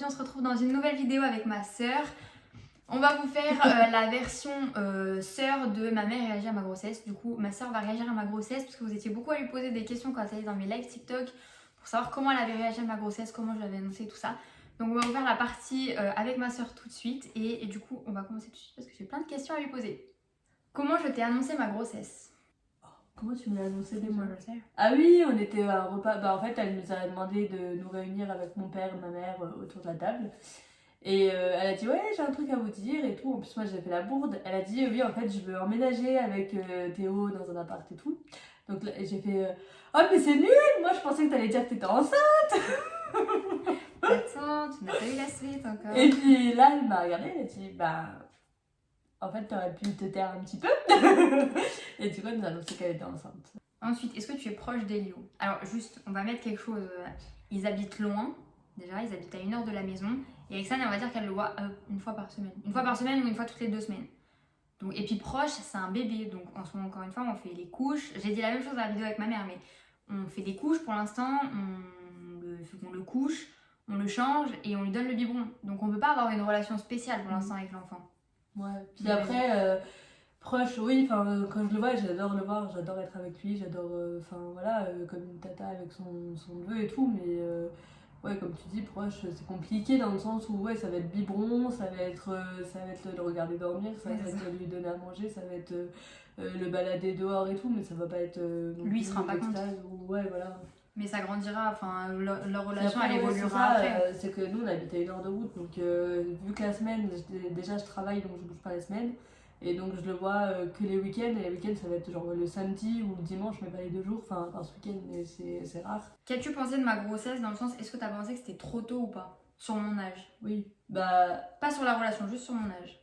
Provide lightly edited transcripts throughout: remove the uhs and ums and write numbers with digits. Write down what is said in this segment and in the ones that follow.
aujourd'hui on se retrouve dans une nouvelle vidéo avec ma sœur. On va vous faire la version sœur de ma mère réagit à ma grossesse. Du coup ma sœur va réagir à ma grossesse parce que vous étiez beaucoup à lui poser des questions quand elle est dans mes lives TikTok pour savoir comment elle avait réagi à ma grossesse, comment je l'avais annoncé, tout ça. Donc on va vous faire la partie avec ma sœur tout de suite et du coup on va commencer tout de suite parce que j'ai plein de questions à lui poser. Comment je t'ai annoncé ma grossesse? Comment tu me l'as annoncé déjà? Moi je le sais. Ah oui, on était à un repas. Bah en fait, elle nous a demandé de nous réunir avec mon père et ma mère autour de la table. Et elle a dit ouais, j'ai un truc à vous dire et tout. En plus moi j'ai fait la bourde. Elle a dit oui, en fait je veux emménager avec Théo dans un appart et tout. Donc là, j'ai fait oh mais c'est nul. Moi je pensais que t'allais dire que t'étais enceinte. Attends, tu n'as pas eu la suite encore. Et puis là elle m'a regardée, elle a dit bah en fait t'aurais pu te taire un petit peu. Et du coup elle nous a annoncé qu'elle était enceinte. Ensuite, est-ce que tu es proche d'Elio? Alors juste, on va mettre quelque chose. Ils habitent loin, déjà, ils habitent à 1 heure de la maison. Et Alexane, on va dire qu'elle le voit une fois par semaine. Une fois par semaine ou une fois toutes les 2 semaines. Donc, et puis proche, c'est un bébé. Donc en ce moment, encore une fois, on fait les couches. J'ai dit la même chose dans la vidéo avec ma mère, mais on fait des couches pour l'instant. On le couche, on le change et on lui donne le biberon. Donc on ne peut pas avoir une relation spéciale pour l'instant avec l'enfant. Ouais, puis après, proche, oui, enfin, quand je le vois, j'adore le voir, j'adore être avec lui, j'adore, enfin voilà, comme une tata avec son neveu et tout, mais ouais, comme tu dis, proche, c'est compliqué dans le sens où, ouais, ça va être biberon, ça va être le regarder dormir, ça va être lui donner à manger, ça va être le balader dehors et tout, mais ça va pas être. Lui, il se rend pas compte. Ouais, voilà. Mais ça grandira, enfin leur relation Après, elle ouais, évoluera après. c'est que nous on habite à 1 heure de route, donc vu que la semaine, déjà je travaille donc je bouge pas la semaine, et donc je le vois que les week-ends, et les week-ends ça va être genre le samedi ou le dimanche, mais pas les 2 jours, enfin par ce week-end, mais c'est rare. Qu'as-tu pensé de ma grossesse dans le sens, est-ce que t'as pensé que c'était trop tôt ou pas? Sur mon âge? Oui, bah. Pas sur la relation, juste sur mon âge.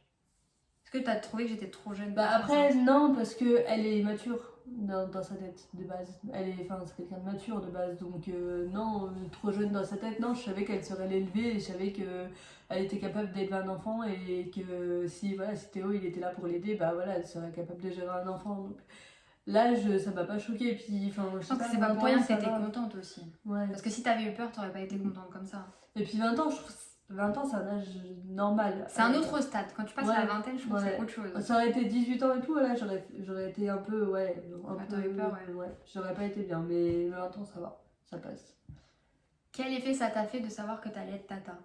Est-ce que t'as trouvé que j'étais trop jeune? Bah après, non, parce que elle est mature dans sa tête de base. Enfin, c'est quelqu'un de mature de base, donc non, trop jeune dans sa tête, non, je savais qu'elle serait l'élevée et je savais qu'elle était capable d'élever un enfant et que si Théo il était là pour l'aider, bah voilà, elle serait capable de gérer un enfant. Donc l'âge, ça m'a pas choqué. Puis, enfin, je pense que c'est pas pour rien que t'étais va. contente aussi. Ouais. Parce que si t'avais eu peur, t'aurais pas été contente comme ça. Et puis 20 ans, je trouve 20 ans, c'est un âge normal. C'est un autre stade. Quand tu passes à la vingtaine, je trouve que c'est autre chose. Ça aurait été 18 ans et tout, là, j'aurais été un peu, t'aurais eu peur, ouais. J'aurais pas été bien, mais 20 ans, ça va, ça passe. Quel effet ça t'a fait de savoir que t'allais être tata?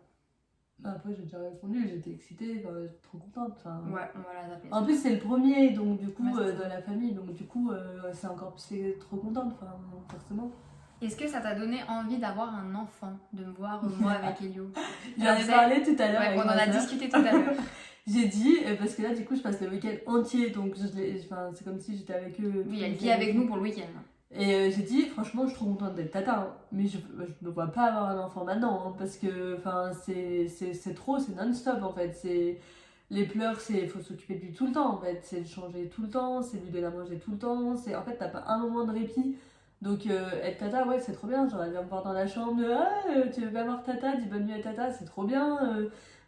Après, j'ai déjà répondu, j'étais excitée, j'étais trop contente. Enfin... Ouais, on va la taper. En plus, c'est le premier, donc du coup, dans la famille, donc du coup, c'est trop contente, enfin, forcément. Est-ce que ça t'a donné envie d'avoir un enfant, de me voir moi avec Elio? J'en ai parlé tout à l'heure. Ouais, on en a discuté tout à l'heure. J'ai dit, parce que là, du coup, je passe le week-end entier, donc c'est comme si j'étais avec eux. Oui, elle vit avec nous pour le week-end. Et j'ai dit, franchement, je suis trop contente d'être tata, hein, mais je me vois pas avoir un enfant maintenant, hein, parce que c'est trop, c'est non-stop en fait. Les pleurs, il faut s'occuper de lui tout le temps en fait, c'est le changer tout le temps, c'est lui donner à manger tout le temps, en fait, t'as pas un moment de répit. Donc être tata, ouais, c'est trop bien. Genre, elle vient me voir dans la chambre, tu veux pas voir tata, dis bonne nuit à tata, c'est trop bien.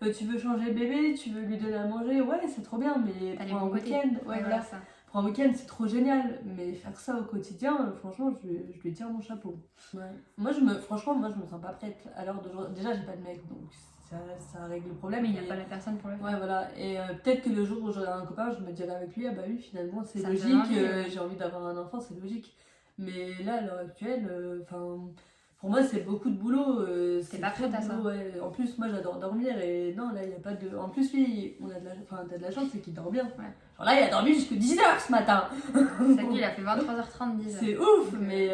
Tu veux changer le bébé, tu veux lui donner à manger, ouais, c'est trop bien. Mais pour un week-end, ouais, voilà. Pour un week-end, c'est trop génial. Mais faire ça au quotidien, franchement, je lui tire mon chapeau. Ouais. Franchement, moi, je me sens pas prête. Alors, déjà, j'ai pas de mec, donc ça règle le problème. Mais il n'y a pas la personne pour le faire. Ouais, voilà. Et peut-être que le jour où j'aurai un copain, je me dirai avec lui, ah bah oui, finalement, c'est logique. J'ai envie d'avoir un enfant, c'est logique. Mais là, à l'heure actuelle, pour moi, c'est beaucoup de boulot. T'es pas prête à ça? Ouais. En plus, moi, j'adore dormir et non, là, il n'y a pas de. En plus, lui, t'as de la chance, c'est qu'il dort bien. Ouais. Genre là, il a dormi jusqu'à 10h ce matin. Cette nuit, il a fait 23h30, 10h. C'est ouf, mais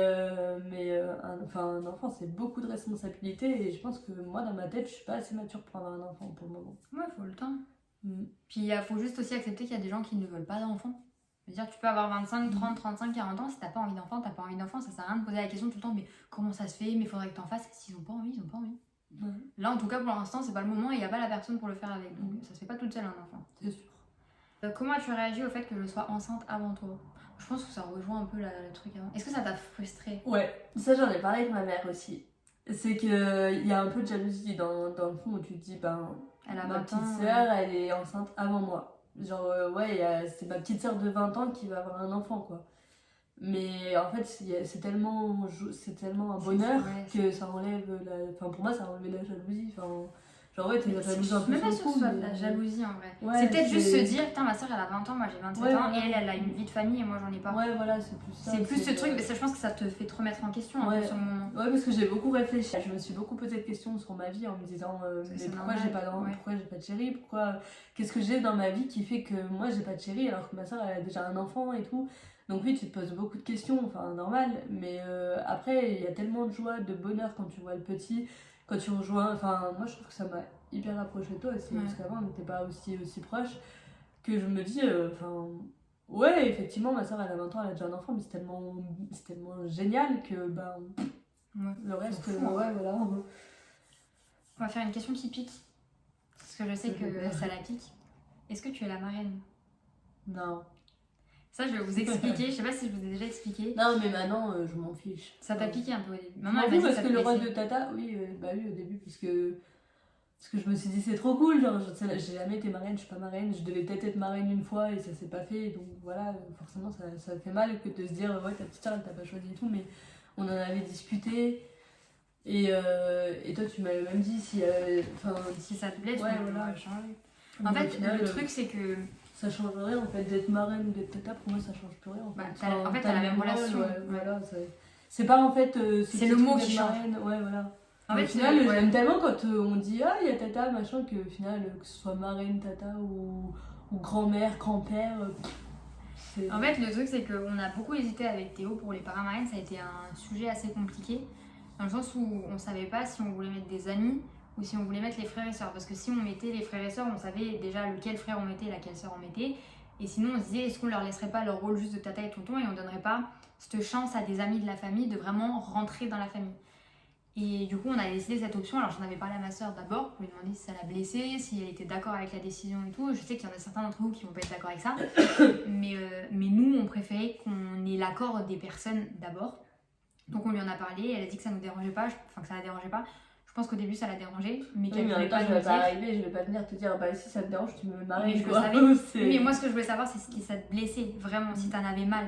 un enfant, c'est beaucoup de responsabilités et je pense que moi, dans ma tête, je suis pas assez mature pour avoir un enfant pour le moment. Ouais, faut le temps. Puis il faut juste aussi accepter qu'il y a des gens qui ne veulent pas d'enfant. C'est-à-dire que tu peux avoir 25, 30, 35, 40 ans, si t'as pas envie d'enfant, t'as pas envie d'enfant, ça sert à rien de poser la question tout le temps, mais comment ça se fait, mais faudrait que t'en fasses. S'ils ont pas envie, ils ont pas envie. Là, en tout cas, pour l'instant, c'est pas le moment et il n'y a pas la personne pour le faire avec, donc ça se fait pas toute seule un enfant. C'est sûr. Comment as-tu réagi au fait que je sois enceinte avant toi? Je pense que ça rejoint un peu le truc avant. Est-ce que ça t'a frustré? Ouais, ça j'en ai parlé avec ma mère aussi. C'est qu'il y a un peu de jalousie dans le fond où tu te dis, elle a ma petite sœur, elle est enceinte avant moi. Genre, c'est ma petite sœur de 20 ans qui va avoir un enfant, quoi. Mais en fait, c'est tellement un bonheur que ça enlève Enfin, pour moi, ça a enlevé la jalousie. Enfin, Genre, ouais, t'es jalouse un Je peu suis même pas sur sûre que le ce soit coup, de la mais- jalousie en vrai. Ouais, c'est peut-être juste se c'est- dire, putain, ma soeur elle a 20 ans, moi j'ai 27 Ouais, ans, voilà. et elle a une vie de famille et moi j'en ai pas. Ouais, voilà, c'est plus ça. c'est plus ce truc, mais ça, je pense que ça te fait te remettre en question un Ouais. peu sur le moment. Ouais, parce que j'ai beaucoup réfléchi. Je me suis beaucoup posé de questions sur ma vie en me disant mais c'est pourquoi normal, ouais. pourquoi j'ai pas de chéri, qu'est-ce que j'ai dans ma vie qui fait que moi j'ai pas de chéri alors que ma soeur elle a déjà un enfant et tout. Donc oui, tu te poses beaucoup de questions, enfin normal, mais après il y a tellement de joie, de bonheur quand tu vois le petit, quand tu rejoins, enfin moi je trouve que ça m'a hyper rapproché de toi aussi, parce qu'avant on n'était pas aussi proches, que je me dis, enfin ouais effectivement ma soeur elle a 20 ans, elle a déjà un enfant, mais c'est tellement génial que bah Ouais. le reste, C'est fou, ouais, voilà. On va faire une question qui pique, parce que je sais que ça la pique. Est-ce que tu es la marraine? Non. Ça, je vais vous expliquer. Je sais pas si je vous ai déjà expliqué. Non, mais maintenant, je m'en fiche. Ça t'a piqué un peu au début. Maman, elle m'a dit parce ça que te le rôle blessait. de Tata, oui, bah oui, au début, parce que je me suis dit, c'est trop cool. Genre, j'ai jamais été marraine, je suis pas marraine. Je devais peut-être être marraine une fois et ça s'est pas fait. Donc voilà, forcément, ça fait mal que de se dire, ouais, ta petite soeur, elle t'a pas choisi et tout. Mais on en avait discuté. Et toi, tu m'avais même dit si ça te blesse, ouais, on voilà. va changer. Mais En fait, au final, le truc, c'est que. Ça change rien en fait, d'être marraine ou d'être tata, pour moi ça change plus rien en fait. Bah, en fait, t'as la même relation. Ouais, Ouais. Voilà, c'est pas en fait. C'est le mot qui change. Marraine, ouais, voilà. En Au fait, final, ouais. j'aime tellement quand on dit ah, il y a tata, machin, que au final, que ce soit marraine, tata ou grand-mère, grand-père. En fait, le truc, c'est qu'on a beaucoup hésité avec Théo pour les parrains marraines. Ça a été un sujet assez compliqué, dans le sens où on savait pas si on voulait mettre des amis ou si on voulait mettre les frères et sœurs. Parce que si on mettait les frères et sœurs, on savait déjà lequel frère on mettait, laquelle sœur on mettait. Et sinon, on se disait, est-ce qu'on leur laisserait pas leur rôle juste de tata et tonton et on donnerait pas cette chance à des amis de la famille de vraiment rentrer dans la famille. Et du coup, on a décidé cette option. Alors, j'en avais parlé à ma sœur d'abord pour lui demander si ça la blessait, si elle était d'accord avec la décision et tout. Je sais qu'il y en a certains d'entre vous qui vont pas être d'accord avec ça. mais nous, on préférait qu'on ait l'accord des personnes d'abord. Donc, on lui en a parlé. Elle a dit que ça nous dérangeait pas. Enfin, que ça la dérangeait pas. Je pense qu'au début, ça la dérangeait. Mais qu'elle mais en voulait même temps, pas je nous vais pas dire. arriver, je vais pas venir te dire bah si ça te dérange, tu me mets marraine. Mais je le quoi. savais. C'est- Oui, mais moi, ce que je voulais savoir, c'est si ça te blessait vraiment, si t'en avais mal.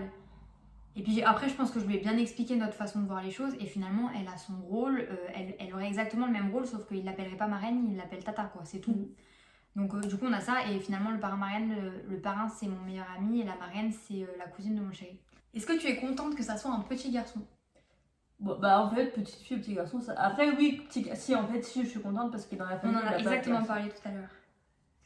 Et puis après, je pense que je lui ai bien expliqué notre façon de voir les choses. Et finalement, elle a son rôle. Elle aurait exactement le même rôle, sauf qu'il l'appellerait pas marraine, il l'appelle tata, quoi. C'est tout. Donc, du coup, on a ça. Et finalement, le parrain marraine, le parrain, c'est mon meilleur ami. Et la marraine, c'est la cousine de mon chéri. Est-ce que tu es contente que ça soit un petit garçon? Bon, bah en fait, petite fille ou petit garçon, ça... Après oui, si en fait, si je suis contente parce que dans la On famille, en il y a pas de exactement garçon. parlé tout à l'heure.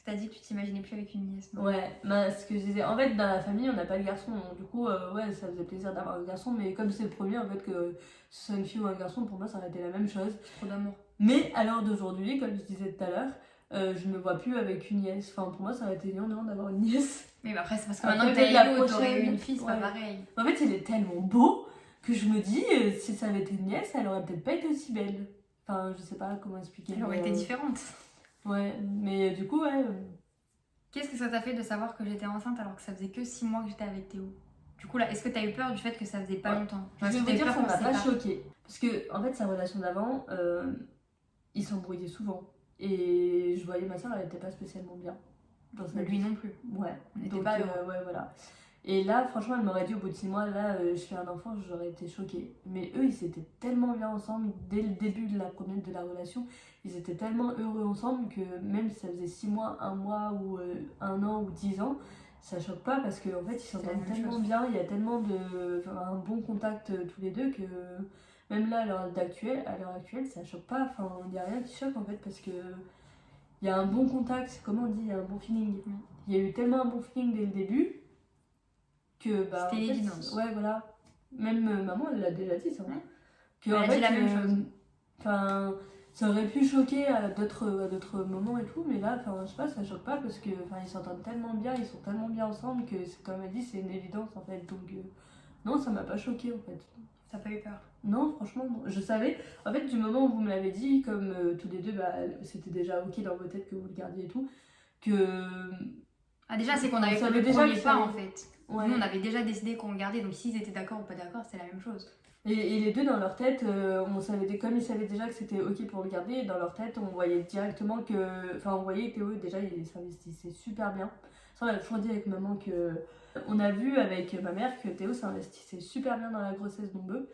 Tu as dit que tu t'imaginais plus avec une nièce. Non Ouais, bah, ce que je disais, en fait, dans la famille, on n'a pas de garçon, donc du coup, ouais, ça faisait plaisir d'avoir un garçon, mais comme c'est le premier, en fait, que ce soit une fille ou un garçon, pour moi, ça aurait été la même chose. Trop d'amour. Mais à l'heure d'aujourd'hui, comme je disais tout à l'heure, je me vois plus avec une nièce. Enfin, pour moi, ça aurait été non d'avoir une nièce. Mais bah après, c'est parce que Après, maintenant que peut-être t'as la Elio, t'aurais eu prochaine, une fille, c'est pas ouais. pareil. En fait, il est tellement beau que je me dis, si ça avait été une nièce, elle aurait peut-être pas été aussi belle. Enfin, je sais pas comment expliquer. Elle aurait mais, été différente. Ouais, mais du coup, ouais. Qu'est-ce que ça t'a fait de savoir que j'étais enceinte alors que ça faisait que 6 mois que j'étais avec Théo? Du coup, là, est-ce que t'as eu peur du fait que ça faisait pas longtemps? Je vais vous dire, ça m'a pas choqué. Parce que, en fait, sa relation d'avant, il s'embrouillait souvent. Et je voyais ma soeur, elle était pas spécialement bien. Dans sa Lui vie. non plus. Ouais. On n'était Donc, pas heureux. ouais, voilà. Et là, franchement, elle m'aurait dit au bout de 6 mois, là, je fais un enfant, j'aurais été choquée. Mais eux, ils étaient tellement bien ensemble, dès le début de la relation, ils étaient tellement heureux ensemble que même si ça faisait 6 mois, 1 mois, ou 1 an, ou 10 ans, ça choque pas parce qu'en fait, ils s'entendent tellement bien, il y a tellement un bon contact tous les deux que même là, à l'heure actuelle, ça choque pas. Enfin, il n'y a rien qui choque en fait parce que il y a un bon contact, comment on dit, il y a un bon feeling. Il y a eu tellement un bon feeling dès le début que bah c'était en fait, l'évidence. ouais voilà, même maman elle l'a déjà dit ça, Ouais. que Elle en a fait dit la même chose. enfin ça aurait pu choquer à d'autres moments et tout, mais là enfin je sais pas, ça choque pas parce que enfin ils s'entendent tellement bien, ils sont tellement bien ensemble que comme elle dit c'est une évidence en fait, donc non ça m'a pas choqué en fait. T'as pas eu peur? Non, franchement, non. Je savais, en fait, du moment où vous me l'avez dit, comme tous les deux, bah, c'était déjà ok dans vos têtes que vous le gardiez et tout, que. Ah, déjà, c'est qu'on avait fait savait le déjà premier que pas ça- en fait. Ouais. Nous, on avait déjà décidé qu'on le gardait, donc s'ils étaient d'accord ou pas d'accord, c'est la même chose. Et les deux, dans leur tête, on savait, comme ils savaient déjà que c'était ok pour le garder, dans leur tête, on voyait directement que. Enfin, on voyait Théo, déjà, il s'investissait super bien. Ça, on a toujours dit avec maman que. On a vu avec ma mère que Théo s'investissait super bien dans la grossesse d'Ombe.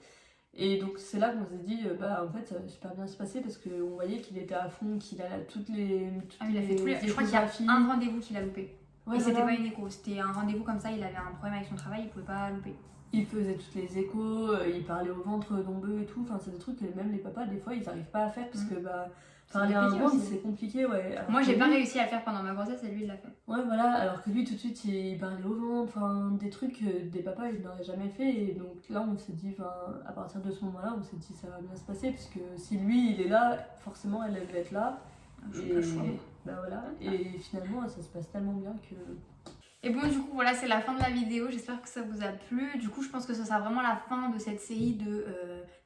Et donc c'est là qu'on s'est dit, en fait ça va super bien se passer parce qu'on voyait qu'il était à fond, qu'il allait à toutes les il a fait tous les... Je crois qu'il y a échographies. un rendez-vous qu'il a loupé. Ouais, et c'était voilà. pas une écho, c'était un rendez-vous comme ça, il avait un problème avec son travail, il pouvait pas louper. Il faisait toutes les échos, il parlait au ventre d'ombreux et tout. Enfin, c'est des trucs que même les papas, des fois, ils n'arrivent pas à faire parce que aller à un compliqué ventre, aussi. c'est compliqué, ouais. Alors Moi, que j'ai pas lui- réussi à le faire pendant ma grossesse et lui, il l'a fait. Ouais, voilà. Alors que lui, tout de suite, il parlait au ventre. Enfin, des trucs que des papas, ils n'auraient jamais fait. Et donc là, on s'est dit, à partir de ce moment-là, on s'est dit, ça va bien se passer. Parce que si lui, il est là, forcément, elle va être là. Je choix. Voilà. Et finalement, ça se passe tellement bien que. Et bon, du coup, voilà, c'est la fin de la vidéo. J'espère que ça vous a plu. Du coup, je pense que ça sera vraiment la fin de cette série de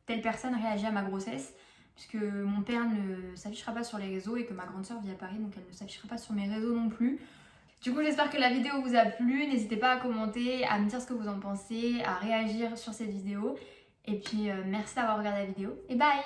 telle personne réagit à ma grossesse. Puisque mon père ne s'affichera pas sur les réseaux et que ma grande soeur vit à Paris, donc elle ne s'affichera pas sur mes réseaux non plus. Du coup, j'espère que la vidéo vous a plu. N'hésitez pas à commenter, à me dire ce que vous en pensez, à réagir sur cette vidéo. Et puis, merci d'avoir regardé la vidéo et bye!